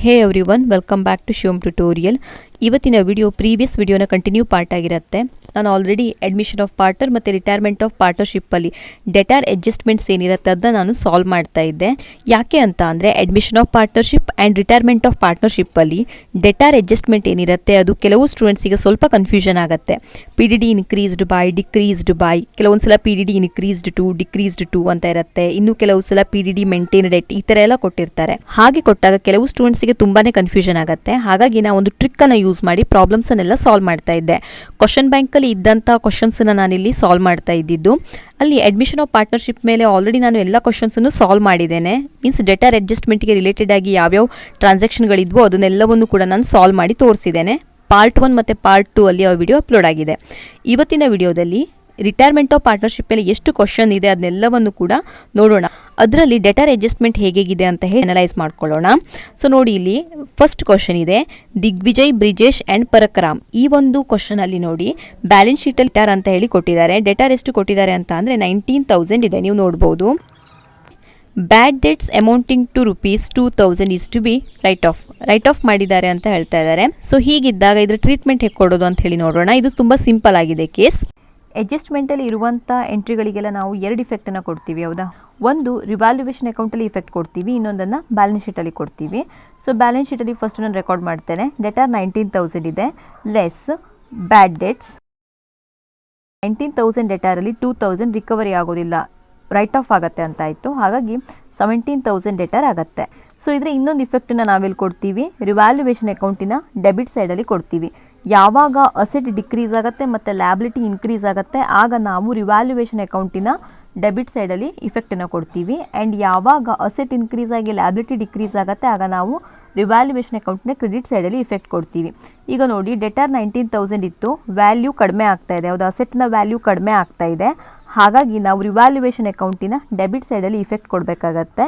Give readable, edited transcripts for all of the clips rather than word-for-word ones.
Hey everyone, welcome back to Shivam tutorial. ಇವತ್ತಿನ video previous ವಿಡಿಯೋನ continue part ಆಗಿರುತ್ತೆ. ನಾನು ಆಲ್ರೆಡಿ ಅಡ್ಮಿಷನ್ ಆಫ್ ಪಾರ್ಟರ್ ಮತ್ತು ರಿಟೈರ್ಮೆಂಟ್ ಆಫ್ ಪಾರ್ಟರ್ಶಿಪ್ಪಲ್ಲಿ ಡೆಟಾರ್ ಅಡ್ಜಸ್ಟ್ಮೆಂಟ್ಸ್ ಏನಿರುತ್ತೆ ಅದನ್ನ ನಾನು ಸಾಲ್ವ್ ಮಾಡ್ತಾ ಇದ್ದೆ. ಯಾಕೆ ಅಂತ ಅಂದರೆ admission of partnership and retirement of ಪಾರ್ಟ್ನರ್ಶಿಪ್ಪಲ್ಲಿ ಡೆಟಾರ್ ಅಡ್ಜಸ್ಟ್ಮೆಂಟ್ ಏನಿರುತ್ತೆ ಅದು ಕೆಲವು ಸ್ಟೂಡೆಂಟ್ಸಿಗೆ ಸ್ವಲ್ಪ ಕನ್ಫ್ಯೂಷನ್ ಆಗುತ್ತೆ. P D D increased by, decreased by, ಕೆಲವೊಂದು ಸಲ P D D increased to, decreased to ಅಂತ ಇರುತ್ತೆ. ಇನ್ನು ಕೆಲವು ಸಲ ಪಿ ಡಿ ಡಿ ಮೇಂಟೈನ್ಡ್ ಎಟ್ ಈ ಥರ ಎಲ್ಲ ಕೊಟ್ಟಿರ್ತಾರೆ. ಹಾಗೆ ಕೊಟ್ಟಾಗ ಕೆಲವು ಸ್ಟೂಡೆಂಟ್ಸಿಗೆ ತುಂಬಾನೇ ಕನ್ಫ್ಯೂಷನ್ ಆಗುತ್ತೆ. ಹಾಗಾಗಿ ನಾವು ಒಂದು ಟ್ರಿಕ್ ಅನ್ನು ಯೂಸ್ ಮಾಡಿ ಪ್ರಾಬ್ಲಮ್ಸ್ ಅನ್ನೆಲ್ಲ ಸಾಲ್ವ್ ಮಾಡ್ತಾ ಇದ್ದೆ. ಕ್ವಶನ್ ಬ್ಯಾಂಕ್ ಅಲ್ಲಿ ಇದ್ದಂಥ ಕ್ವಶನ್ಸ್ ನಾನಿಲ್ಲಿ ಸಾಲ್ವ್ ಮಾಡ್ತಾ ಇದ್ದಿದ್ದು. ಅಲ್ಲಿ ಅಡ್ಮಿಷನ್ ಆಫ್ ಪಾರ್ಟ್ನರ್ಶಿಪ್ ಮೇಲೆ ಆಲ್ರೆಡಿ ನಾನು ಎಲ್ಲ ಕ್ವಶನ್ಸ್ ಅನ್ನು ಸಾಲ್ವ್ ಮಾಡಿದ್ದೇನೆ. ಮೀನ್ಸ್ ಡೆಟಾರ್ ಅಡ್ಜಸ್ಟ್ಮೆಂಟ್ಗೆ ರಿಲೇಟೆಡ್ ಆಗಿ ಯಾವ್ಯಾವ ಟ್ರಾನ್ಸಾಕ್ಷನ್ಗಳಿದ್ವೋ ಅದನ್ನೆಲ್ಲವನ್ನು ಕೂಡ ನಾನು ಸಾಲ್ವ್ ಮಾಡಿ ತೋರಿಸಿದ್ದೇನೆ. ಪಾರ್ಟ್ 1 ಮತ್ತು ಪಾರ್ಟ್ 2 ಅಲ್ಲಿ ಆ ವಿಡಿಯೋ ಅಪ್ಲೋಡ್ ಆಗಿದೆ. ಇವತ್ತಿನ ವಿಡಿಯೋದಲ್ಲಿ ರಿಟೈರ್ಮೆಂಟ್ ಆಫ್ ಪಾರ್ಟ್ನರ್ಶಿಪ್ ಮೇಲೆ ಎಷ್ಟು ಕ್ವಶನ್ ಇದೆ ಅದನ್ನೆಲ್ಲವನ್ನು ಕೂಡ ನೋಡೋಣ. ಅದರಲ್ಲಿ ಡೆಟಾರ್ ಅಡ್ಜಸ್ಟ್ಮೆಂಟ್ ಹೇಗಿದೆ ಅಂತ ಹೇಳಿ ಅನಲೈಸ್ ಮಾಡ್ಕೊಳ್ಳೋಣ. ಸೊ ನೋಡಿ, ಇಲ್ಲಿ ಫಸ್ಟ್ ಕ್ವಶನ್ ಇದೆ, ದಿಗ್ವಿಜಯ್, ಬ್ರಿಜೇಶ್ ಆ್ಯಂಡ್ ಪರಕರಾಮ್. ಈ ಒಂದು ಕ್ವಶನ್ ಅಲ್ಲಿ ನೋಡಿ ಬ್ಯಾಲೆನ್ಸ್ ಶೀಟಲ್ಲಿ ಡೆಟಾರ್ ಅಂತ ಹೇಳಿ ಕೊಟ್ಟಿದ್ದಾರೆ. ಡೆಟಾರ್ ಎಷ್ಟು ಕೊಟ್ಟಿದ್ದಾರೆ ಅಂತ ಅಂದರೆ 19,000 ಇದೆ, ನೀವು ನೋಡ್ಬೋದು. Bad debts amounting to ₹2,000 is to be write off ಮಾಡಿದ್ದಾರೆ ಅಂತ ಹೇಳ್ತಾ ಇದ್ದಾರೆ. ಸೊ ಹೀಗಿದ್ದಾಗ ಇದ್ರ ಟ್ರೀಟ್ಮೆಂಟ್ ಹೇಗೆ ಕೊಡೋದು ಅಂತ ಹೇಳಿ ನೋಡೋಣ. ಇದು ತುಂಬ ಸಿಂಪಲ್ ಆಗಿದೆ ಕೇಸ್. ಅಡ್ಜಸ್ಟ್ಮೆಂಟಲ್ಲಿ ಇರುವಂಥ ಎಂಟ್ರಿಗಳಿಗೆಲ್ಲ ನಾವು 2 ಇಫೆಕ್ಟನ್ನು ಕೊಡ್ತೀವಿ, ಹೌದಾ? ಒಂದು ರಿವ್ಯಾಲ್ಯೂಯೇಷನ್ ಅಕೌಂಟಲ್ಲಿ ಇಫೆಕ್ಟ್ ಕೊಡ್ತೀವಿ, ಇನ್ನೊಂದನ್ನು ಬ್ಯಾಲೆನ್ಸ್ ಶೀಟಲ್ಲಿ ಕೊಡ್ತೀವಿ. ಸೊ ಬ್ಯಾಲೆನ್ಸ್ ಶೀಟಲ್ಲಿ ಫಸ್ಟ್ ನಾನು ರೆಕಾರ್ಡ್ ಮಾಡ್ತೇನೆ. ಡೆಟಾರ್ 19,000 ಇದೆ, ಲೆಸ್ ಬ್ಯಾಡ್ ಡೆಟ್ಸ್. 19,000 ಡೆಟಾರಲ್ಲಿ 2,000 ರಿಕವರಿ ಆಗೋದಿಲ್ಲ, ರೈಟ್ ಆಫ್ ಆಗುತ್ತೆ ಅಂತ ಆಯಿತು. ಹಾಗಾಗಿ 17,000 ಡೆಟಾರ್ ಆಗುತ್ತೆ. ಸೊ ಇದರ ಇನ್ನೊಂದು ಇಫೆಕ್ಟನ್ನು ನಾವೆಲ್ಲಿ ಕೊಡ್ತೀವಿ? ರಿವ್ಯಾಲ್ಯೂಯೇಷನ್ ಅಕೌಂಟಿನ ಡೆಬಿಟ್ ಸೈಡಲ್ಲಿ ಕೊಡ್ತೀವಿ. ಯಾವಾಗ ಅಸೆಟ್ ಡಿಕ್ರೀಸ್ ಆಗುತ್ತೆ ಮತ್ತು ಲ್ಯಾಬಿಲಿಟಿ ಇನ್ಕ್ರೀಸ್ ಆಗುತ್ತೆ ಆಗ ನಾವು ರಿವ್ಯಾಲ್ಯೂಯೇಷನ್ ಅಕೌಂಟಿನ ಡೆಬಿಟ್ ಸೈಡಲ್ಲಿ ಇಫೆಕ್ಟನ್ನು ಕೊಡ್ತೀವಿ. ಆ್ಯಂಡ್ ಯಾವಾಗ ಅಸೆಟ್ ಇನ್ಕ್ರೀಸ್ ಆಗಿ ಲ್ಯಾಬಿಲಿಟಿ ಡಿಕ್ರೀಸ್ ಆಗುತ್ತೆ ಆಗ ನಾವು ರಿವ್ಯಾಲ್ಯೂಯೇಷನ್ ಅಕೌಂಟಿನ ಕ್ರೆಡಿಟ್ ಸೈಡಲ್ಲಿ ಇಫೆಕ್ಟ್ ಕೊಡ್ತೀವಿ. ಈಗ ನೋಡಿ, ಡೆಟಾರ್ 19,000 ಇತ್ತು, ವ್ಯಾಲ್ಯೂ ಕಡಿಮೆ ಆಗ್ತಾ ಇದೆ, ಹೌದು? ಅಸೆಟ್ನ ವ್ಯಾಲ್ಯೂ ಕಡಿಮೆ ಆಗ್ತಾ ಇದೆ. ಹಾಗಾಗಿ ನಾವು ರಿವ್ಯಾಲ್ಯೂಯೇಷನ್ ಅಕೌಂಟಿನ ಡೆಬಿಟ್ ಸೈಡಲ್ಲಿ ಇಫೆಕ್ಟ್ ಕೊಡಬೇಕಾಗತ್ತೆ.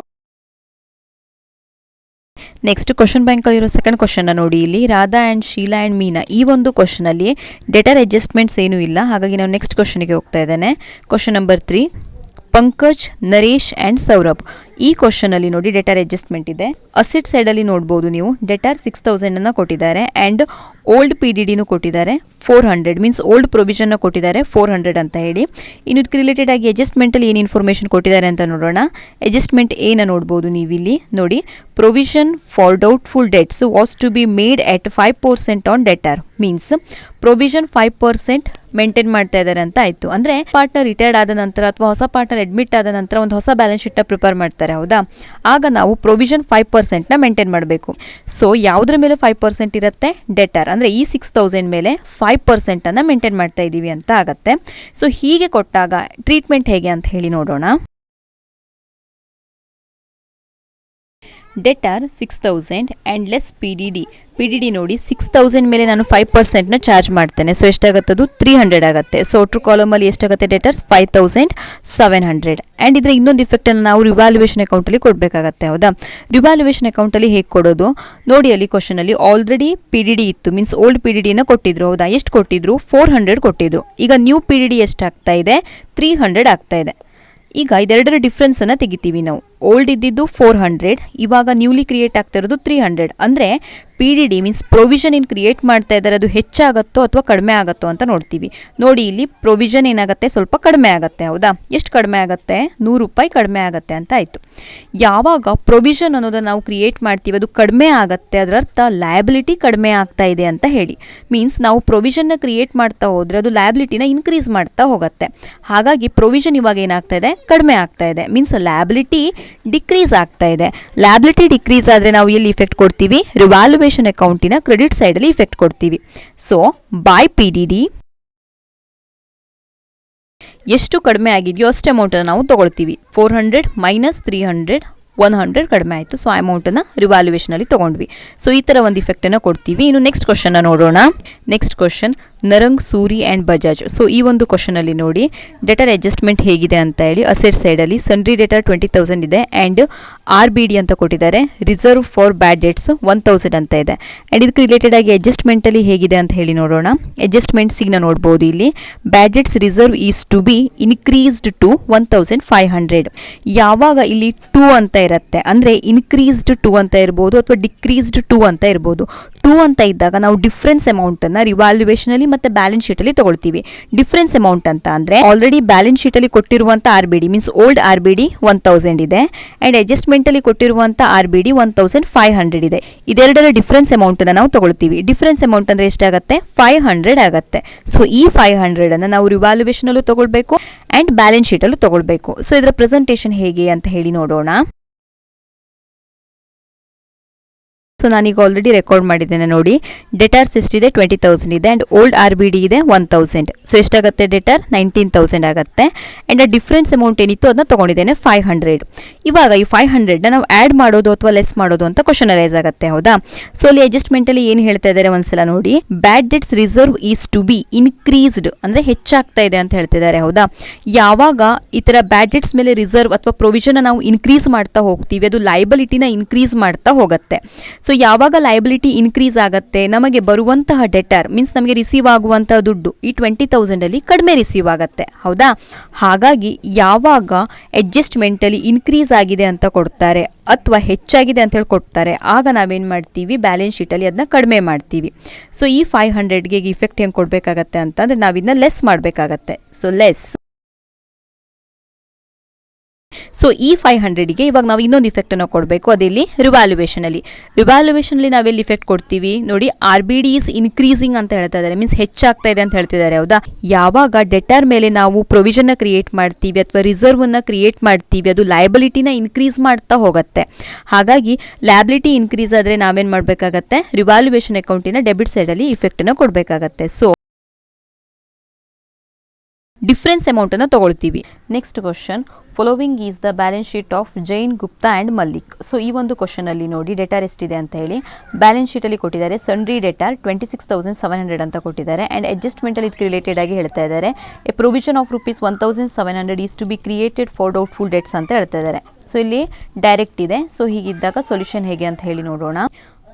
ನೆಕ್ಸ್ಟ್ ಕ್ವಶನ್ ಬ್ಯಾಂಕಲ್ಲಿರೋ ಸೆಕೆಂಡ್ ಕ್ವಶನ್ನ ನೋಡಿ. ಇಲ್ಲಿ ರಾಧಾ ಆ್ಯಂಡ್ ಶೀಲಾ ಆ್ಯಂಡ್ ಮೀನಾ, ಈ ಒಂದು ಕ್ವಶನಲ್ಲಿ ಡೆಟಾರ್ ಅಡ್ಜಸ್ಟ್ಮೆಂಟ್ಸ್ ಏನೂ ಇಲ್ಲ. ಹಾಗಾಗಿ ನಾವು ನೆಕ್ಸ್ಟ್ ಕ್ವಶನ್ಗೆ ಹೋಗ್ತಾ ಇದ್ದೇನೆ. Question number 3, Pankaj, Naresh and Saurabh. ಈ ಕ್ವಶನಲ್ಲಿ ನೋಡಿ ಡೆಟಾರ್ ಅಡ್ಜಸ್ಟ್ಮೆಂಟ್ ಇದೆ. ಅಸೆಟ್ ಸೈಡಲ್ಲಿ ನೋಡ್ಬೋದು ನೀವು, ಡೆಟಾರ್ 6,000 ಕೊಟ್ಟಿದ್ದಾರೆ ಆ್ಯಂಡ್ ಓಲ್ಡ್ ಪಿ ಡಿ ಡಿನೂ ಕೊಟ್ಟಿದ್ದಾರೆ 400, ಮೀನ್ಸ್ ಓಲ್ಡ್ ಪ್ರೊವಿಷನ್ನ ಕೊಟ್ಟಿದ್ದಾರೆ 400 ಅಂತ ಹೇಳಿ. ಇನ್ನು ಇದಕ್ಕೆ ರಿಲೇಟೆಡ್ ಆಗಿ ಅಡ್ಜಸ್ಟ್ಮೆಂಟಲ್ಲಿ ಏನು ಇನ್ಫಾರ್ಮೇಷನ್ ಕೊಟ್ಟಿದ್ದಾರೆ ಅಂತ ನೋಡೋಣ. ಅಡ್ಜಸ್ಟ್ಮೆಂಟ್ ಏನು ನೋಡ್ಬೋದು ನೀವಿಲ್ಲಿ ನೋಡಿ, provision for doubtful debts was to be made at 5% on debtor. Means provision 5% maintain ಮಾಡ್ತಾ ಇದ್ದಾರೆ ಅಂತ ಆಯಿತು. ಅಂದರೆ ಪಾರ್ಟ್ನರ್ ರಿಟೈರ್ಡ್ ಆದ ನಂತರ ಅಥವಾ ಹೊಸ ಪಾರ್ಟ್ನರ್ ಅಡ್ಮಿಟ್ ಆದ ನಂತರ ಒಂದು ಹೊಸ ಬ್ಯಾಲೆನ್ಸ್ ಶೀಟ್ನ ಪ್ರಿಪೇರ್ ಮಾಡ್ತಾರೆ, ಹೌದಾ? ಆಗ ನಾವು ಪ್ರೊವಿಷನ್ 5%ನ ಮೇಂಟೈನ್ ಮಾಡಬೇಕು. ಸೊ ಯಾವುದ್ರ ಮೇಲೆ 5% ಇರುತ್ತೆ? ಡೆಟಾರ್. ಅಂದರೆ ಈ 6,000 ಮೇಲೆ 5%ಅನ್ನು ಮೇಂಟೈನ್ ಮಾಡ್ತಾ ಇದ್ದೀವಿ ಅಂತ ಆಗುತ್ತೆ. ಸೊ ಹೀಗೆ ಕೊಟ್ಟಾಗ ಟ್ರೀಟ್ಮೆಂಟ್ ಹೇಗೆ ಅಂತ ಹೇಳಿ ನೋಡೋಣ. Debtor 6,000 and less P D D ನೋಡಿ 6,000 ಮೇಲೆ ನಾನು 5%ನ ಚಾರ್ಜ್ ಮಾಡ್ತೇನೆ. ಸೊ ಎಷ್ಟಾಗುತ್ತದು? 300 ಆಗುತ್ತೆ. ಸೊ ಟ್ರೂ ಕಾಲಮಲ್ಲಿ ಎಷ್ಟಾಗುತ್ತೆ? ಡೆಟಾರ್ಸ್ 5,700. ಆ್ಯಂಡ್ ಇದರ ಇನ್ನೊಂದು ಇಫೆಕ್ಟನ್ನು ನಾವು ರಿವ್ಯಾಲ್ಯೂಯೇಷನ್ ಅಕೌಂಟಲ್ಲಿ ಕೊಡಬೇಕಾಗತ್ತೆ, ಹೌದಾ? ರಿವ್ಯಾಲ್ಯೂಯೇಷನ್ ಅಕೌಂಟಲ್ಲಿ ಹೇಗೆ ಕೊಡೋದು ನೋಡಿ. ಅಲ್ಲಿ ಕ್ವಶನಲ್ಲಿ ಆಲ್ರೆಡಿ ಪಿ ಡಿ ಡಿ ಇತ್ತು, ಮೀನ್ಸ್ ಓಲ್ಡ್ ಪಿ ಡಿ ಡಿನ ಕೊಟ್ಟಿದ್ರು, ಹೌದಾ? ಎಷ್ಟು ಕೊಟ್ಟಿದ್ರು? 400 ಕೊಟ್ಟಿದ್ರು. ಈಗ ನ್ಯೂ ಪಿ ಡಿ ಡಿ ಎಷ್ಟಾಗ್ತಾ ಇದೆ? 300 ಆಗ್ತಾ ಇದೆ. ಈಗ ಇದೆರಡರ ಡಿಫ್ರೆನ್ಸನ್ನು ತೆಗಿತೀವಿ ನಾವು. ಓಲ್ಡ್ ಇದ್ದಿದ್ದು 400, ಇವಾಗ ನ್ಯೂಲಿ ಕ್ರಿಯೇಟ್ ಆಗ್ತಾ ಇರೋದು 300. ಅಂದರೆ P D D means provision ಏನು ಕ್ರಿಯೇಟ್ ಮಾಡ್ತಾ ಇದ್ದಾರೆ ಅದು ಹೆಚ್ಚಾಗತ್ತೋ ಅಥವಾ ಕಡಿಮೆ ಆಗುತ್ತೋ ಅಂತ ನೋಡ್ತೀವಿ. ನೋಡಿ, ಇಲ್ಲಿ ಪ್ರೊವಿಷನ್ ಏನಾಗುತ್ತೆ? ಸ್ವಲ್ಪ ಕಡಿಮೆ ಆಗುತ್ತೆ, ಹೌದಾ? ಎಷ್ಟು ಕಡಿಮೆ ಆಗುತ್ತೆ? ₹100 ಕಡಿಮೆ ಆಗುತ್ತೆ ಅಂತ ಆಯಿತು. ಯಾವಾಗ ಪ್ರೊವಿಷನ್ ಅನ್ನೋದನ್ನು ನಾವು ಕ್ರಿಯೇಟ್ ಮಾಡ್ತೀವಿ ಅದು ಕಡಿಮೆ ಆಗುತ್ತೆ, ಅದರ ಅರ್ಥ ಲಯಬಿಲಿಟಿ ಕಡಿಮೆ ಆಗ್ತಾ ಇದೆ ಅಂತ ಹೇಳಿ. ಮೀನ್ಸ್ ನಾವು ಪ್ರೊವಿಷನ್ನ ಕ್ರಿಯೇಟ್ ಮಾಡ್ತಾ ಹೋದರೆ ಅದು ಲಯಬಿಲಿಟಿನ ಇನ್ಕ್ರೀಸ್ ಮಾಡ್ತಾ ಹೋಗುತ್ತೆ. ಹಾಗಾಗಿ ಪ್ರೊವಿಷನ್ ಇವಾಗ ಏನಾಗ್ತಾ ಇದೆ? ಕಡಿಮೆ ಆಗ್ತಾ ಇದೆ. ಮೀನ್ಸ್ ಲಯಬಿಲಿಟಿ ಡಿಕ್ರೀಸ್ ಆಗ್ತಾ ಇದೆ. ಲಯಬಿಲಿಟಿ ಡಿಕ್ರೀಸ್ ಆದರೆ ನಾವು ಎಲ್ಲಿ ಇಫೆಕ್ಟ್ ಕೊಡ್ತೀವಿ? ರಿವ್ಯಾಲ್ಯೂಯೇಷನ್ ಅಕೌಂಟಿನ ಕ್ರೆಡಿಟ್ ಸೈಡಲ್ಲಿ ಇಫೆಕ್ಟ್ ಕೊಡ್ತೀವಿ. So by P D D ಎಷ್ಟು ಕಡಿಮೆ ಆಗಿದೆಯೋ ಅಷ್ಟು ಅಮೌಂಟನ್ನು ನಾವು ತೊಗೊಳ್ತೀವಿ. 400 ಮೈನಸ್ 300 100 ಕಡಿಮೆ ಆಯಿತು. ಸೊ ಆ ಅಮೌಂಟನ್ನು ರಿವ್ಯಾಲ್ಯೂಯೇಷನಲ್ಲಿ ತೊಗೊಂಡ್ವಿ. ಸೊ ಈ ಥರ ಒಂದು ಇಫೆಕ್ಟನ್ನು ಕೊಡ್ತೀವಿ. ಇನ್ನು ನೆಕ್ಸ್ಟ್ ಕ್ವಶನ್ನ ನೋಡೋಣ. Next question, Narang, Suri and Bajaj. So ಈ ಒಂದು ಕ್ವಶನಲ್ಲಿ ನೋಡಿ ಡೆಟಾರ್ ಅಡ್ಜಸ್ಟ್ಮೆಂಟ್ ಹೇಗಿದೆ ಅಂತ ಹೇಳಿ. ಅಸೆಟ್ ಸೈಡಲ್ಲಿ ಸನ್ರಿ ಡೆಟಾರ್ 20,000 ಇದೆ ಆ್ಯಂಡ್ ಆರ್ ಬಿ ಡಿ ಅಂತ ಕೊಟ್ಟಿದ್ದಾರೆ. ರಿಸರ್ವ್ ಫಾರ್ ಬ್ಯಾಡ್ ಡೆಟ್ಸ್ 1,000 ಅಂತ ಇದೆ. ಆ್ಯಂಡ್ ಇದಕ್ಕೆ ರಿಲೇಟೆಡ್ ಆಗಿ ಅಡ್ಜಸ್ಟ್ಮೆಂಟಲ್ಲಿ ಹೇಗಿದೆ ಅಂತ ಹೇಳಿ ನೋಡೋಣ. ಅಡ್ಜಸ್ಟ್ಮೆಂಟ್ಸಿಗೆ ನೋಡ್ಬೋದು ಇಲ್ಲಿ, bad debts reserve is to be increased to 1,500. ಯಾವಾಗ ಇಲ್ಲಿ 2 ಅಂತ ಇರುತ್ತೆ, ಅಂದರೆ ಇನ್ಕ್ರೀಸ್ಡ್ ಟು ಅಂತ ಇರ್ಬೋದು ಅಥವಾ ಡಿಕ್ರೀಸ್ಡ್ ಟು ಅಂತ ಇರ್ಬೋದು. ಟು ಅಂತ ಇದ್ದಾಗ ನಾವು ಡಿಫ್ರೆನ್ಸ್ ಅಮೌಂಟನ್ನು ರಿವಾಲ್ಯೂಯೇಷನಲ್ಲಿ ಮತ್ತು ಬ್ಯಾಲೆನ್ಸ್ ಶೀಟಲ್ಲಿ ತಗೊಳ್ತೀವಿ. ಡಿಫ್ರೆನ್ಸ್ ಅಮೌಂಟ್ ಅಂತ ಅಂದರೆ ಆಲ್ರೆಡಿ ಬ್ಯಾಲೆನ್ಸ್ ಶೀಟಲ್ಲಿ ಕೊಟ್ಟಿರುವಂಥ RBD ಮೀನ್ಸ್ ಓಲ್ಡ್ RBD 1000 ಇದೆ ಆ್ಯಂಡ್ ಅಡ್ಜಸ್ಟ್ಮೆಂಟಲ್ಲಿ ಕೊಟ್ಟಿರುವಂಥ RBD 1500 ಇದೆ. ಇದೆರಡರ ಡಿಫ್ರೆನ್ಸ್ ಅಮೌಂಟನ್ನು ನಾವು ತಗೊಳ್ತೀವಿ. ಡಿಫ್ರೆನ್ಸ್ ಅಮೌಂಟ್ ಅಂದರೆ ಎಷ್ಟಾಗುತ್ತೆ? 500 ಆಗುತ್ತೆ. ಸೊ ಈ 500 ನಾವು ರಿವಾಲ್ಯೂಯೇಷನಲ್ಲೂ ತಗೊಳ್ಬೇಕು ಆ್ಯಂಡ್ ಬ್ಯಾಲೆನ್ಸ್ ಶೀಟಲ್ಲೂ ತಗೊಳ್ಬೇಕು. ಸೊ ಇದರ ಪ್ರೆಸೆಂಟೇಷನ್ ಹೇಗೆ ಅಂತ ಹೇಳಿ ನೋಡೋಣ. ಸೊ ನಾನೀಗ ಆಲ್ರೆಡಿ ರೆಕಾರ್ಡ್ ಮಾಡಿದ್ದೇನೆ ನೋಡಿ. ಡೆಟಾರ್ಸ್ ಎಷ್ಟಿದೆ? 20,000 ಇದೆ ಆ್ಯಂಡ್ ಓಲ್ಡ್ RBD ಇದೆ 1000. ಸೊ ಎಷ್ಟಾಗುತ್ತೆ ಡೆಟಾರ್? 19,000 ಆಗುತ್ತೆ ಆ್ಯಂಡ್ ಆ ಡಿಫ್ರೆನ್ಸ್ ಅಮೌಂಟ್ ಏನಿತ್ತು ಅದನ್ನ ತೊಗೊಂಡಿದ್ದೇನೆ 500. ಇವಾಗ ಈ 500ನ ನಾವು ಆ್ಯಡ್ ಮಾಡೋದು ಅಥವಾ ಲೆಸ್ ಮಾಡೋದು ಅಂತ ಕ್ವಶನ್ ರೈಸ್ ಆಗುತ್ತೆ, ಹೌದಾ? ಸೊ ಅಲ್ಲಿ ಅಡ್ಜಸ್ಟ್ಮೆಂಟಲ್ಲಿ ಏನು ಹೇಳ್ತಾ ಇದ್ದಾರೆ ಒಂದ್ಸಲ ನೋಡಿ. Bad debts reserve is to be increased, ಅಂದರೆ ಹೆಚ್ಚಾಗ್ತಾ ಇದೆ ಅಂತ ಹೇಳ್ತಿದ್ದಾರೆ, ಹೌದಾ? ಯಾವಾಗ ಈ ಥರ ಬ್ಯಾಡ್ ಡೆಟ್ಸ್ ಮೇಲೆ ರಿಸರ್ವ್ ಅಥವಾ ಪ್ರೊವಿಷನ್ ನಾವು ಇನ್ಕ್ರೀಸ್ ಮಾಡ್ತಾ ಹೋಗ್ತೀವಿ, ಅದು ಲಯಬಿಲಿಟಿನ ಇನ್ಕ್ರೀಸ್ ಮಾಡ್ತಾ ಹೋಗುತ್ತೆ. ಸೊ ಯಾವಾಗ ಲಯಬಿಲಿಟಿ ಇನ್ಕ್ರೀಸ್ ಆಗುತ್ತೆ, ನಮಗೆ ಬರುವಂತಹ ಡೆಟರ್ ಮೀನ್ಸ್ ನಮಗೆ ರಿಸೀವ್ ಆಗುವಂತಹ ದುಡ್ಡು ಈ 20,000 ಕಡಿಮೆ ರಿಸೀವ್ ಆಗುತ್ತೆ, ಹೌದಾ? ಹಾಗಾಗಿ ಯಾವಾಗ ಅಡ್ಜಸ್ಟ್ಮೆಂಟಲ್ಲಿ ಇನ್ಕ್ರೀಸ್ ಆಗಿದೆ ಅಂತ ಕೊಡ್ತಾರೆ ಅಥವಾ ಹೆಚ್ಚಾಗಿದೆ ಅಂತ ಹೇಳಿ ಕೊಡ್ತಾರೆ, ಆಗ ನಾವೇನು ಮಾಡ್ತೀವಿ? ಬ್ಯಾಲೆನ್ಸ್ ಶೀಟಲ್ಲಿ ಅದನ್ನ ಕಡಿಮೆ ಮಾಡ್ತೀವಿ. ಸೊ ಈ 500ಗೆ ಇಫೆಕ್ಟ್ ಹೆಂಗೆ ಕೊಡಬೇಕಾಗತ್ತೆ ಅಂತಂದರೆ ನಾವಿದನ್ನ ಲೆಸ್ ಮಾಡಬೇಕಾಗತ್ತೆ. So less. ಸೊ ಈ 500ಗೆ ಇವಾಗ ನಾವು ಇನ್ನೊಂದು ಇಫೆಕ್ಟನ್ನು ಕೊಡಬೇಕು, ಅದಿಲ್ಲಿ ರಿವ್ಯಾಲ್ಯೂಯೇಷನಲ್ಲಿ. ರಿವ್ಯಾಲ್ಯೂಯೇಷನಲ್ಲಿ ನಾವೆಲ್ಲಿ ಇಫೆಕ್ಟ್ ಕೊಡ್ತೀವಿ ನೋಡಿ. RBD ಈಸ್ ಇನ್ಕ್ರೀಸಿಂಗ್ ಅಂತ ಹೇಳ್ತಾ ಇದ್ದಾರೆ, ಮೀನ್ಸ್ ಹೆಚ್ಚಾಗ್ತಾ ಇದೆ ಅಂತ ಹೇಳ್ತಿದ್ದಾರೆ, ಹೌದಾ? ಯಾವಾಗ ಡೆಟಾರ್ ಮೇಲೆ ನಾವು ಪ್ರೊವಿಷನ್ನ ಕ್ರಿಯೇಟ್ ಮಾಡ್ತೀವಿ ಅಥವಾ ರಿಸರ್ವನ್ನ ಕ್ರಿಯೇಟ್ ಮಾಡ್ತೀವಿ, ಅದು ಲಯಬಿಲಿಟಿನ ಇನ್ಕ್ರೀಸ್ ಮಾಡ್ತಾ ಹೋಗುತ್ತೆ. ಹಾಗಾಗಿ ಲಯಬಿಲಿಟಿ ಇನ್ಕ್ರೀಸ್ ಆದರೆ ನಾವೇನು ಮಾಡಬೇಕಾಗತ್ತೆ? ರಿವ್ಯಾಲ್ಯೂಯೇಷನ್ ಅಕೌಂಟಿನ ಡೆಬಿಟ್ ಸೈಡಲ್ಲಿ ಇಫೆಕ್ಟನ್ನು ಕೊಡಬೇಕಾಗತ್ತೆ. ಸೊ ಡಿಫ್ರೆನ್ಸ್ ಅಮೌಂಟನ್ನು ತಗೊಳ್ತೀವಿ. Next question, following is the balance sheet of Jain, Gupta and Mallik. So ಈ ಒಂದು ಕ್ವಶನಲ್ಲಿ ನೋಡಿ ಡೆಟಾರ್ ಎಷ್ಟಿದೆ ಅಂತ ಹೇಳಿ. ಬ್ಯಾಲೆನ್ಸ್ ಶೀಟಲ್ಲಿ ಕೊಟ್ಟಿದ್ದಾರೆ ಸನ್ರಿ ಡೆಟಾರ್ 26,700 ಅಂತ ಕೊಟ್ಟಿದ್ದಾರೆ ಆ್ಯಂಡ್ ಅಡ್ಜಸ್ಟ್ಮೆಂಟಲ್ಲಿ ಇದಕ್ಕೆ ರಿಲೇಟೆಡ್ ಆಗಿ ಹೇಳ್ತಾ ಇದ್ದಾರೆ a provision of ₹1,700 is to be created for doubtful debts ಅಂತ ಹೇಳ್ತಾ ಇದ್ದಾರೆ. ಸೊ ಇಲ್ಲಿ ಡೈರೆಕ್ಟ್ ಇದೆ. ಸೊ ಹೀಗಿದ್ದಾಗ ಸೊಲ್ಯೂಷನ್ ಹೇಗೆ ಅಂತ ಹೇಳಿ ನೋಡೋಣ.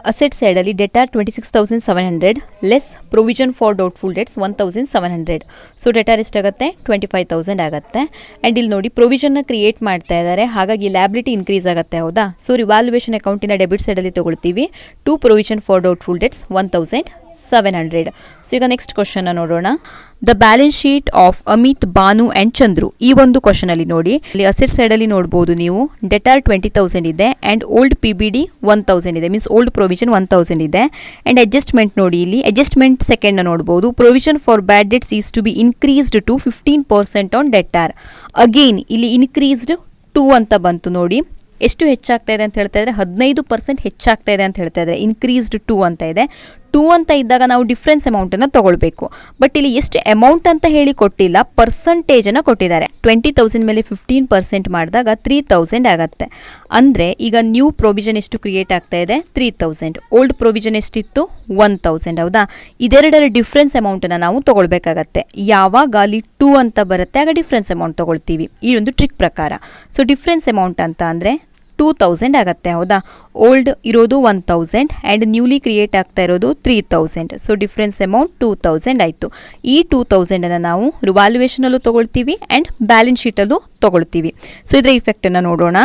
ಅಸೆಟ್ ಸೈಡಲ್ಲಿ debtor 26,700 less provision for doubtful debts 1,700. So debtor ಎಷ್ಟಾಗುತ್ತೆ? 25,000 ಆಗುತ್ತೆ. ಆ್ಯಂಡ್ ಇಲ್ಲಿ ನೋಡಿ ಪ್ರೊವಿಷನ್ನ ಕ್ರಿಯೇಟ್ ಮಾಡ್ತಾ ಇದ್ದಾರೆ, ಹಾಗಾಗಿ ಲ್ಯಾಬಿಲಿಟಿ ಇನ್ಕ್ರೀಸ್ ಆಗುತ್ತೆ, ಹೌದಾ? ಸೊ ರಿವಾಲ್ಯೂಯೇಷನ್ ಅಕೌಂಟಿನ ಡೆಬಿಟ್ ಸೈಡಲ್ಲಿ ತೊಗೊಳ್ತೀವಿ. To provision for doubtful debts 1,700. So ಈಗ ನೆಕ್ಸ್ಟ್ ಕ್ವಶನ್ನ ನೋಡೋಣ. The balance sheet of Amit, Banu and Chandru. ಈ ಒಂದು ಕ್ವಶನಲ್ಲಿ ನೋಡಿ, ಅಲ್ಲಿ ಅಸೆಟ್ ಸೈಡಲ್ಲಿ ನೋಡ್ಬೋದು ನೀವು. ಡೆಟಾರ್ 20,000 ಇದೆ ಆ್ಯಂಡ್ ಓಲ್ಡ್ PBD 1,000 ಇದೆ, ಮೀನ್ಸ್ ಓಲ್ಡ್ ಪ್ರೊವಿಷನ್ 1,000 ಇದೆ. ಆ್ಯಂಡ್ ಅಡ್ಜಸ್ಟ್ಮೆಂಟ್ ನೋಡಿ, ಇಲ್ಲಿ ಅಡ್ಜಸ್ಟ್ಮೆಂಟ್ ಸೆಕೆಂಡ್ ನೋಡ್ಬೋದು. Provision for bad debts is to be increased to 15% on debtor. Again ಇಲ್ಲಿ ಇನ್ಕ್ರೀಸ್ಡ್ 2 ಅಂತ ಬಂತು ನೋಡಿ. ಎಷ್ಟು ಹೆಚ್ಚಾಗ್ತಾ ಇದೆ ಅಂತ ಹೇಳ್ತಾ ಇದ್ದಾರೆ? 15% ಹೆಚ್ಚಾಗ್ತಾ ಇದೆ ಅಂತ ಹೇಳ್ತಾ ಇದ್ದಾರೆ. ಇನ್ಕ್ರೀಸ್ಡ್ 2 ಅಂತ ಇದೆ. 2 ಅಂತ ಇದ್ದಾಗ ನಾವು ಡಿಫ್ರೆನ್ಸ್ ಅಮೌಂಟನ್ನು ತಗೊಳ್ಬೇಕು. ಬಟ್ ಇಲ್ಲಿ ಎಷ್ಟು ಅಮೌಂಟ್ ಅಂತ ಹೇಳಿ ಕೊಟ್ಟಿಲ್ಲ, ಪರ್ಸಂಟೇಜನ್ನು ಕೊಟ್ಟಿದ್ದಾರೆ. 20,000 ಮೇಲೆ 15% ಮಾಡಿದಾಗ 3,000 ಆಗುತ್ತೆ. ಅಂದರೆ ಈಗ ನ್ಯೂ ಪ್ರೊವಿಷನ್ ಎಷ್ಟು ಕ್ರಿಯೇಟ್ ಆಗ್ತಾ ಇದೆ? 3,000. ಓಲ್ಡ್ ಪ್ರೊವಿಷನ್ ಎಷ್ಟಿತ್ತು? 1,000, ಹೌದಾ? ಇದೆರಡರ ಡಿಫ್ರೆನ್ಸ್ ಅಮೌಂಟನ್ನು ನಾವು ತಗೊಳ್ಬೇಕಾಗತ್ತೆ. ಯಾವಾಗ ಅಲ್ಲಿ 2 ಅಂತ ಬರುತ್ತೆ ಆಗ ಡಿಫ್ರೆನ್ಸ್ ಅಮೌಂಟ್ ತಗೊಳ್ತೀವಿ, ಈ ಒಂದು ಟ್ರಿಕ್ ಪ್ರಕಾರ. ಸೊ ಡಿಫ್ರೆನ್ಸ್ ಅಮೌಂಟ್ ಅಂತ ಅಂದರೆ 2,000 ಆಗುತ್ತೆ, ಹೌದಾ? ಓಲ್ಡ್ ಇರೋದು 1,000 ಆ್ಯಂಡ್ ನ್ಯೂಲಿ ಕ್ರಿಯೇಟ್ ಆಗ್ತಾ ಇರೋದು 3,000. ಸೊ ಡಿಫ್ರೆನ್ಸ್ ಅಮೌಂಟ್ 2,000 ಆಯಿತು. ಈ 2,000 ನಾವು ರಿವಾಲ್ಯೂಯೇಷನಲ್ಲೂ ತೊಗೊಳ್ತೀವಿ ಆ್ಯಂಡ್ ಬ್ಯಾಲೆನ್ಸ್ ಶೀಟಲ್ಲೂ ತೊಗೊಳ್ತೀವಿ. ಸೊ ಇದರ ಇಫೆಕ್ಟನ್ನು ನೋಡೋಣ.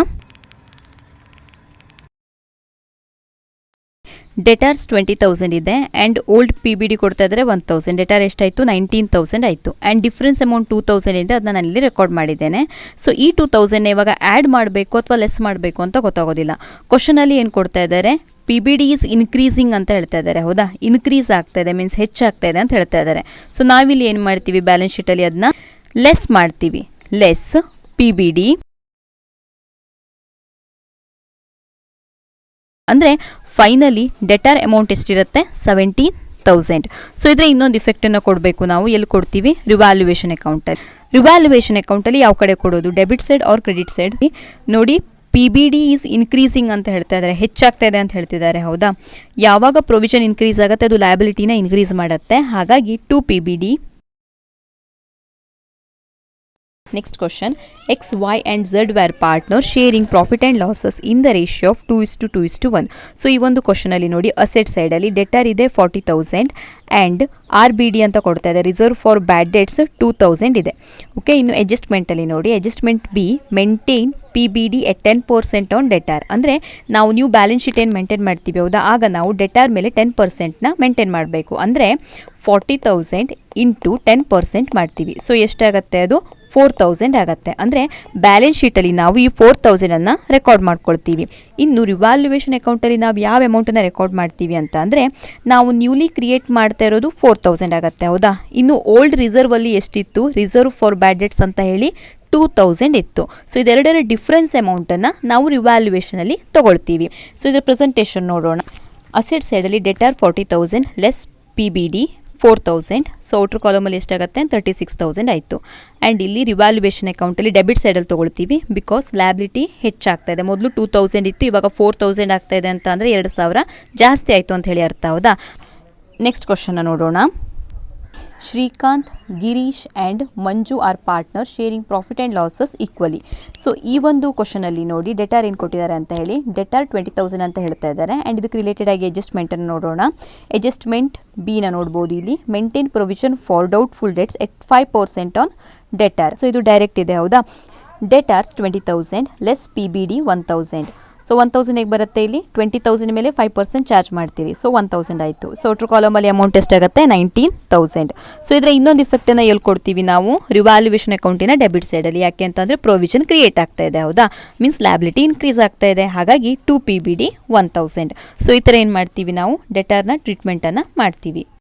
ಡೆಟಾರ್ಸ್ 20,000 ಇದೆ ಆ್ಯಂಡ್ ಓಲ್ಡ್ PBD ಕೊಡ್ತಾ ಇದ್ದಾರೆ 1,000. ಡೆಟಾರ್ ಎಷ್ಟಾಯಿತು? 19,000 ಆಯಿತು. ಆ್ಯಂಡ್ ಡಿಫ್ರೆನ್ಸ್ ಅಮೌಂಟ್ 2,000 ಇದೆ, ಅದನ್ನ ನಾನು ಇಲ್ಲಿ ರೆಕಾರ್ಡ್ ಮಾಡಿದ್ದೇನೆ. ಸೊ ಈ 2,000 ಇವಾಗ ಆ್ಯಡ್ ಮಾಡಬೇಕು ಅಥವಾ ಲೆಸ್ ಮಾಡಬೇಕು ಅಂತ ಗೊತ್ತಾಗೋದಿಲ್ಲ. ಕ್ವಶನಲ್ಲಿ ಏನು ಕೊಡ್ತಾ ಇದ್ದಾರೆ? PBD ಈಸ್ ಇನ್ಕ್ರೀಸಿಂಗ್ ಅಂತ ಹೇಳ್ತಾ ಇದ್ದಾರೆ, ಹೌದಾ? ಇನ್ಕ್ರೀಸ್ ಆಗ್ತಾ ಇದೆ ಮೀನ್ಸ್ ಹೆಚ್ಚಾಗ್ತಾ ಇದೆ ಅಂತ ಹೇಳ್ತಾ ಇದ್ದಾರೆ. ಸೊ ನಾವಿಲ್ಲಿ ಏನು ಮಾಡ್ತೀವಿ? ಬ್ಯಾಲೆನ್ಸ್ ಶೀಟಲ್ಲಿ ಅದನ್ನ ಲೆಸ್ ಮಾಡ್ತೀವಿ. ಲೆಸ್ PBD ಅಂದರೆ ಫೈನಲಿ ಡೆಟಾರ್ ಅಮೌಂಟ್ ಎಷ್ಟಿರುತ್ತೆ? 17,000. ಸೊ ಇದರ ಇನ್ನೊಂದು ಇಫೆಕ್ಟನ್ನು ಕೊಡಬೇಕು ನಾವು. ಎಲ್ಲಿ ಕೊಡ್ತೀವಿ? ರಿವ್ಯಾಲ್ಯೂಯೇಷನ್ ಅಕೌಂಟಲ್ಲಿ. ರಿವ್ಯಾಲ್ಯೂಯೇಷನ್ ಅಕೌಂಟಲ್ಲಿ ಯಾವ ಕಡೆ ಕೊಡೋದು? Debit side R credit side? ನೋಡಿ, PBD ಈಸ್ ಇನ್ಕ್ರೀಸಿಂಗ್ ಅಂತ ಹೇಳ್ತಾ ಇದ್ದಾರೆ, ಹೆಚ್ಚಾಗ್ತಾ ಇದೆ ಅಂತ ಹೇಳ್ತಿದ್ದಾರೆ, ಹೌದಾ? ಯಾವಾಗ ಪ್ರೊವಿಷನ್ ಇನ್ಕ್ರೀಸ್ ಆಗುತ್ತೆ ಅದು ಲಯಬಿಲಿಟಿನ ಇನ್ಕ್ರೀಸ್ ಮಾಡುತ್ತೆ. ಹಾಗಾಗಿ to PBD next question, X Y and Z were partner sharing profit and losses in the ratio of 2:2:1. So ಈ ಒಂದು ಕ್ವಶನಲ್ಲಿ ನೋಡಿ, ಅಸೆಟ್ ಸೈಡಲ್ಲಿ ಡೆಟಾರ್ ಇದೆ 40,000 ಆ್ಯಂಡ್ RBD ಅಂತ ಕೊಡ್ತಾ ಇದೆ, ರಿಸರ್ವ್ ಫಾರ್ ಬ್ಯಾಡ್ ಡೆಟ್ಸ್ 2,000 ಇದೆ. ಓಕೆ, ಇನ್ನು ಅಡ್ಜಸ್ಟ್ಮೆಂಟಲ್ಲಿ ನೋಡಿ, adjustment B, maintain PBD at 10% on debtor. ಅಂದರೆ ನಾವು ನ್ಯೂ ಬ್ಯಾಲೆನ್ಸ್ ಶೀಟ್ ಏನು ಮೇಂಟೈನ್ ಮಾಡ್ತೀವಿ ಹೌದಾ, ಆಗ ನಾವು ಡೆಟಾರ್ ಮೇಲೆ 10%ನ ಮೇಂಟೈನ್ ಮಾಡಬೇಕು. ಅಂದರೆ 40,000 ಇಂಟು 10% ಮಾಡ್ತೀವಿ. ಸೊ ಎಷ್ಟಾಗುತ್ತೆ, ಅದು 4,000 ಆಗುತ್ತೆ. ಅಂದರೆ ಬ್ಯಾಲೆನ್ಸ್ ಶೀಟಲ್ಲಿ ನಾವು ಈ 4,000ಅನ್ನು ರೆಕಾರ್ಡ್ ಮಾಡ್ಕೊಳ್ತೀವಿ. ಇನ್ನು ರಿವ್ಯಾಲ್ಯೂಯೇಷನ್ ಅಕೌಂಟಲ್ಲಿ ನಾವು ಯಾವ ಅಮೌಂಟನ್ನು ರೆಕಾರ್ಡ್ ಮಾಡ್ತೀವಿ ಅಂತ ಅಂದರೆ, ನಾವು ನ್ಯೂಲಿ ಕ್ರಿಯೇಟ್ ಮಾಡ್ತಾ ಇರೋದು 4,000 ಆಗುತ್ತೆ ಹೌದಾ. ಇನ್ನು ಓಲ್ಡ್ ರಿಸರ್ವಲ್ಲಿ ಎಷ್ಟಿತ್ತು, ರಿಸರ್ವ್ ಫಾರ್ ಬ್ಯಾಡ್ ಡೆಟ್ಸ್ ಅಂತ ಹೇಳಿ 2,000 ಇತ್ತು. ಸೊ ಇದೆರಡರ ಡಿಫ್ರೆನ್ಸ್ ಅಮೌಂಟನ್ನು ನಾವು ರಿವ್ಯಾಲ್ಯೂಯೇಷನಲ್ಲಿ ತೊಗೊಳ್ತೀವಿ. ಸೊ ಇದರ ಪ್ರೆಸೆಂಟೇಷನ್ ನೋಡೋಣ. ಅಸೆಟ್ ಸೈಡಲ್ಲಿ debtor 40,000 less PBD 4,000. So outer ಕಾಲಮಲ್ಲಿ ಎಷ್ಟಾಗುತ್ತೆ, 36,000 ಆಯಿತು. ಆ್ಯಂಡ್ ಇಲ್ಲಿ ರಿವ್ಯಾಲ್ಯೂಯೇಷನ್ ಅಕೌಂಟಲ್ಲಿ ಡೆಬಿಟ್ ಸೈಡಲ್ಲಿ ತೊಗೊಳ್ತೀವಿ, ಬಿಕಾಸ್ ಲ್ಯಾಬಿಲಿಟಿ ಹೆಚ್ಚಾಗ್ತಾ ಇದೆ. ಮೊದಲು 2,000 ಇತ್ತು, ಇವಾಗ 4,000 ಆಗ್ತಾ ಇದೆ ಅಂತ ಅಂದರೆ 2,000 ಜಾಸ್ತಿ ಆಯಿತು ಅಂತ ಹೇಳಿ ಅರ್ಥ ಹೌದಾ. ನೆಕ್ಸ್ಟ್ ಕ್ವಶನ್ನ ನೋಡೋಣ. Srikanth, Girish and Manju are partner sharing profit and losses equally. So ಈ ಒಂದು ಕ್ವಶನಲ್ಲಿ ನೋಡಿ, ಡೆಟಾರ್ ಏನು ಕೊಟ್ಟಿದ್ದಾರೆ ಅಂತ ಹೇಳಿ, ಡೆಟಾರ್ 20,000 ಅಂತ ಹೇಳ್ತಾ ಇದ್ದಾರೆ. ಆ್ಯಂಡ್ ಇದಕ್ಕೆ ರಿಲೇಟೆಡ್ ಆಗಿ ಅಡ್ಜಸ್ಟ್ಮೆಂಟನ್ನು ನೋಡೋಣ. ಅಡ್ಜಸ್ಟ್ಮೆಂಟ್ ಬಿನ ನೋಡ್ಬೋದು ಇಲ್ಲಿ, maintain provision for doubtful debts at 5% on debtor. So ಇದು ಡೈರೆಕ್ಟ್ ಇದೆ ಹೌದಾ. ಡೆಟಾರ್ಸ್ 20,000 ಲೆಸ್ PBD 1,000. ಸೊ 1,000 ಹೇಗೆ ಬರುತ್ತೆ, ಇಲ್ಲಿ 20,000 ಮೇಲೆ 5% ಚಾರ್ಜ್ ಮಾಡ್ತೀರಿ. ಸೊ 1,000 ಆಯಿತು. ಸೊ ಔಟರ್ ಕಾಲಮಲ್ಲಿ ಅಮೌಂಟ್ ಎಷ್ಟಾಗುತ್ತೆ, 19,000. ಸೊ ಇದರ ಇನ್ನೊಂದು ಇಫೆಕ್ಟನ್ನು ಎಲ್ಲಿ ಕೊಡ್ತೀವಿ ನಾವು, ರಿವ್ಯಾಲ್ಯೂಯೇಷನ್ ಅಕೌಂಟಿನ ಡೆಬಿಟ್ ಸೈಡಲ್ಲಿ. ಯಾಕೆ ಅಂತಂದರೆ ಪ್ರೊವಿಷನ್ ಕ್ರಿಯೇಟ್ ಆಗ್ತಾ ಇದೆ ಹೌದಾ, ಮೀನ್ಸ್ ಲ್ಯಾಬಿಲಿಟಿ ಇನ್ಕ್ರೀಸ್ ಆಗ್ತಾ ಇದೆ. ಹಾಗಾಗಿ 2 PBD 1,000. ಸೊ ಈ ಥರ ಏನು ಮಾಡ್ತೀವಿ ನಾವು, ಡೆಟಾರ್ನ ಟ್ರೀಟ್ಮೆಂಟನ್ನು ಮಾಡ್ತೀವಿ.